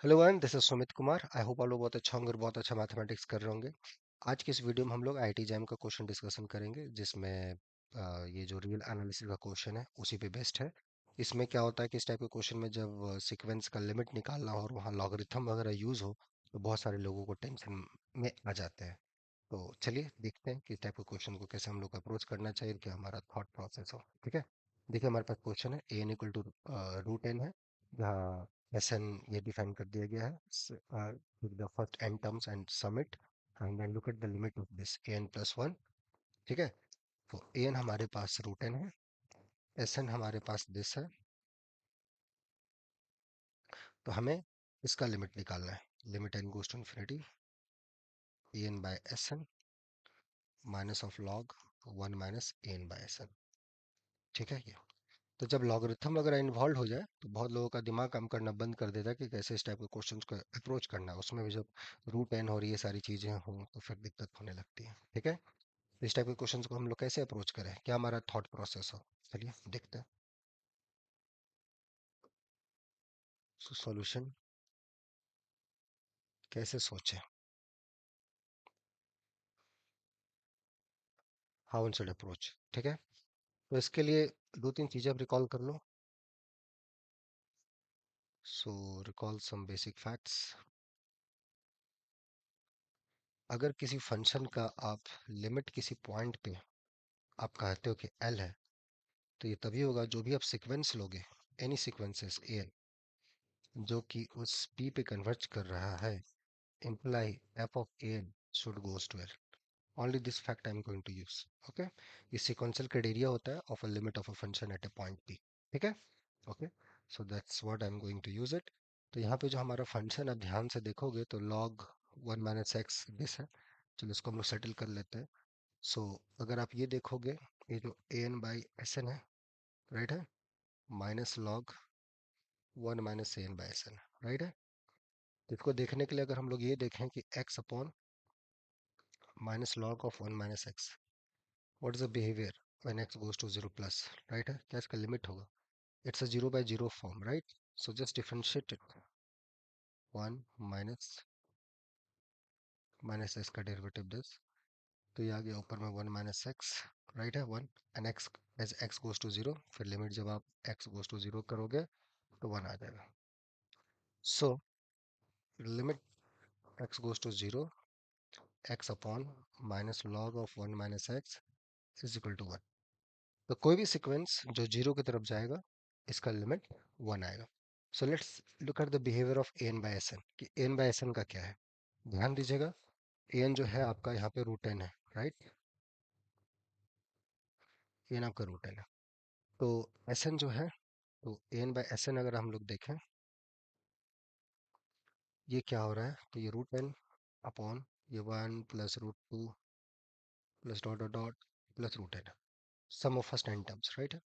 Hello one, this is Sumit Kumar. I hope आप लोग बहुत अच्छा होंगे और बहुत अच्छा मैथमेटिक्स कर रहे होंगे। आज की इस वीडियो में हम लोग आईटी जैम का क्वेश्चन डिस्कशन करेंगे, जिसमें ये जो रियल एनालिसिस का क्वेश्चन है उसी पे बेस्ड है। इसमें क्या होता है कि इस टाइप के क्वेश्चन में जब सीक्वेंस का लिमिट निकालना हो और वहाँ लॉगरिथम वगैरह यूज हो तो बहुत सारे लोगों को टेंशन में आ जाते हैं। तो चलिए देखते हैं कि इस टाइप के क्वेश्चन को कैसे हम लोग अप्रोच करना चाहिए, क्या हमारा थॉट प्रोसेस हो। ठीक है, देखिए हमारे पास क्वेश्चन है a n equal to root n है, जहाँ एस एन ये डिफाइन कर दिया गया है with the first n terms and sum it and then look at the limit of this a n plus 1। ठीक है, तो a n हमारे पास रूट एन है, एस एन हमारे पास दिस है, तो हमें इसका लिमिट निकालना है। Limit n goes to infinity a n by S N minus of log 1 minus a n by S N. ठीक है, ये तो जब लॉगरिथम वगैरह इन्वॉल्व हो जाए तो बहुत लोगों का दिमाग काम करना बंद कर देता है कि कैसे इस टाइप के क्वेश्चंस को अप्रोच करना है। उसमें भी जब रूट एन हो रही है, सारी चीजें हो, तो फिर दिक्कत होने लगती है। ठीक है, तो इस टाइप के क्वेश्चंस को हम लोग कैसे अप्रोच करें, क्या हमारा थॉट प्रोसेस हो, चलिए देखते हैं। सॉल्यूशन कैसे सोचें, हाउ वन शुड अप्रोच। ठीक है, तो इसके लिए दो तीन चीजें आप रिकॉल कर लो। सो रिकॉल सम बेसिक फैक्ट्स। अगर किसी फंक्शन का आप लिमिट किसी पॉइंट पे आप कहते हो कि एल है, तो ये तभी होगा जो भी आप सीक्वेंस लोगे, एनी सीक्वेंसेस ए एन, जो कि उस पी पे कन्वर्ज कर रहा है, imply f of an should goes to L. Only this fact I'm going to use. Okay, ये sequential criteria होता है of a limit of a function at a point P. ठीक है, okay, so that's what I'm going to use it. तो यहाँ पे जो हमारा फंक्शन आप ध्यान से देखोगे तो log 1 माइनस एक्स दिस है। चलो इसको हम लोग सेटल कर लेते हैं। सो अगर आप ये देखोगे, ये जो A N by S N है, राइट है, minus log 1 minus A N by S N, right है। तो इसको देखने के लिए अगर हम लोग ये देखें कि x upon minus log of 1 minus X, what is the behaviour when x goes to 0 plus, right है, क्या इसका लिमिट होगा। It's a 0 by 0 form, right. So just differentiate it, 1 minus minus X का डेरिवेटिव दिस, तो ये आ गया ऊपर में 1 माइनस एक्स, राइट है, 1 and x as x goes to 0, फिर लिमिट जब आप x गोज टू 0 करोगे तो 1 आ जाएगा। So limit x goes to 0, x upon minus log of 1 minus X is equal to 1। तो कोई भी सीक्वेंस जो जीरो की तरफ जाएगा, इसका लिमिट 1 आएगा। So let's look at the behaviour of N by S N, कि एन बाय एस एन का क्या है। ध्यान दीजिएगा, एन जो है आपका यहाँ पे रूट एन है, राइट, एन आपका रूट एन है। तो एस एन जो है, तो एन बाय एस एन अगर हम लोग देखें, ये क्या हो रहा है, तो ये रूट एन अपॉन ये 1 plus root 2 plus dot dot dot plus root N, sum of first N terms, right है।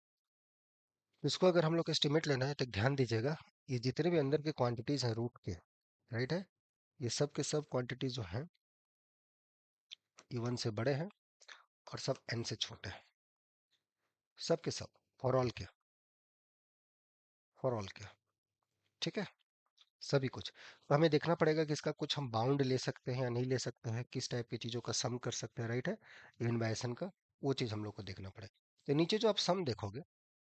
तो इसको अगर हम लोग एस्टिमेट लेना है तो ध्यान दीजिएगा, ये जितने भी अंदर के क्वांटिटीज हैं रूट के, राइट है, ये सब के सब क्वांटिटी जो हैं ये 1 से बड़े हैं और सब n से छोटे हैं, सब के सब, फॉर ऑल के, फॉर ऑल के। ठीक है, सभी कुछ। तो हमें देखना पड़ेगा कि इसका कुछ हम बाउंड ले सकते हैं या नहीं ले सकते हैं, किस टाइप की चीज़ों का सम कर सकते हैं, राइट है, इवन बाय एसन का, वो चीज़ हम लोग को देखना पड़ेगा। तो नीचे जो आप सम देखोगे,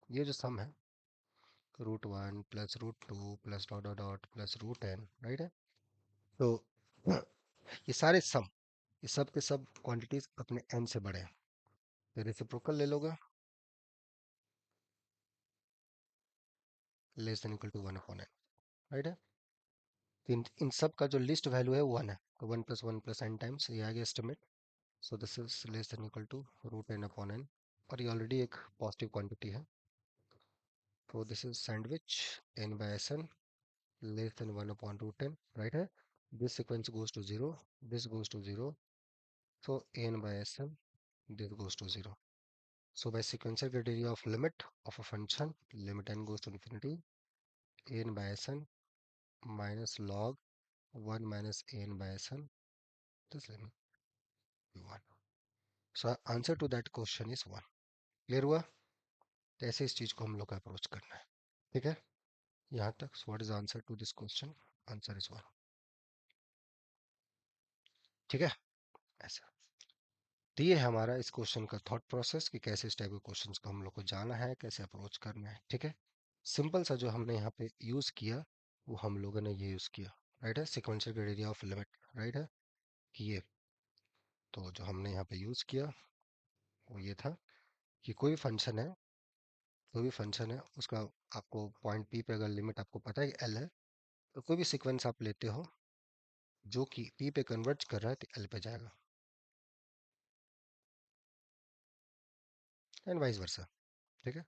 ये जो सम है, root 1 plus root 2 plus dot dot dot plus root N, right है। तो ये सारे सम, ये सब के सब क्वांटिटीज अपने n से बड़े हैं, तो रेसिप्रोकल ले लोगे, less than equal to 1 upon n, right है। तो इन सब का जो लिस्ट वैल्यू है 1 है, तो 1 प्लस n टाइम्स ये आ गया estimate. So this is less than equal to root n upon n, और ये ऑलरेडी एक पॉजिटिव क्वांटिटी है। तो this is sandwich n by S n less than 1 upon root N, right है। This sequence goes to 0, this goes to 0, so n by sn this goes to 0. So by sequential criteria of limit of a function, limit n goes to infinity, n by sn minus log 1 minus n by sn, this limit be 1. So answer to that question is 1. Clear हुआ, तो ऐसे इस चीज को हम लोग का approach करना है। ठीक है, यहाँ तक। What is answer to this question. Answer is 1। ठीक है, ऐसा। तो ये है हमारा इस क्वेश्चन का थॉट प्रोसेस कि कैसे इस टाइप के क्वेश्चंस को हम लोग को जाना है, कैसे अप्रोच करना है। ठीक है, सिंपल सा जो हमने यहाँ पे यूज किया वो हम लोगों ने ये यूज किया, राइट है, sequential criteria of limit, right है कि ये। तो जो हमने यहाँ पे यूज किया वो ये था कि कोई भी फंक्शन है उसका आपको पॉइंट पी पे अगर लिमिट आपको पता है कि एल है, तो कोई भी सीक्वेंस आप लेते हो जो कि पी पे कन्वर्ज कर रहा है तो एल पे जाएगा, एंड वाइस वर्सा। ठीक है,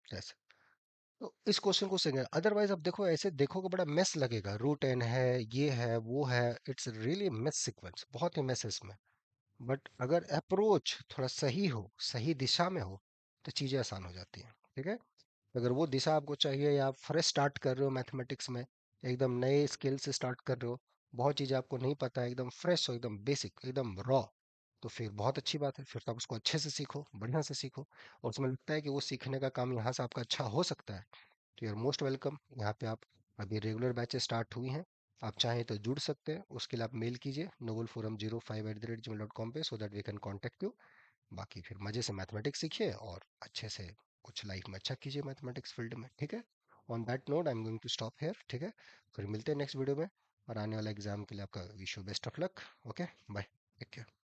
ऐसे। तो इस क्वेश्चन को सेंगे, अदरवाइज अब देखो ऐसे देखोगे बड़ा मेस लगेगा, रूट एन है, ये है, वो है, इट्स रियली मेस सीक्वेंस, बहुत ही मेस है इसमें। बट अगर अप्रोच थोड़ा सही हो, सही दिशा में हो, तो चीजें आसान हो जाती हैं। ठीक है, अगर वो दिशा आपको चाहिए या आप फ्रेश स्टार्ट कर रहे हो मैथमेटिक्स में, एकदम नए स्किल से स्टार्ट कर रहे हो, बहुत चीज़ें आपको नहीं पता है, एकदम फ्रेश हो, एकदम बेसिक, एकदम रॉ, तो फिर बहुत अच्छी बात है, फिर तो आप उसको अच्छे से सीखो, बढ़िया से सीखो। और उसमें लगता है कि वो सीखने का काम यहाँ से आपका अच्छा हो सकता है, तो यू आर मोस्ट वेलकम। यहाँ पे आप, अभी रेगुलर बैचेस स्टार्ट हुई हैं, आप चाहें तो जुड़ सकते हैं, उसके लिए आप मेल कीजिए novelforum05@gmail.com पे, so that we can contact you. बाकी फिर मजे से मैथमेटिक्स सीखिए और अच्छे से कुछ लाइफ में अच्छा कीजिए मैथमेटिक्स फील्ड में। ठीक है, on that note I am going to stop here. ठीक है, फिर मिलते हैं नेक्स्ट वीडियो में, और आने वाला एग्जाम के लिए आपका wish you best of luck. Okay, bye, take care.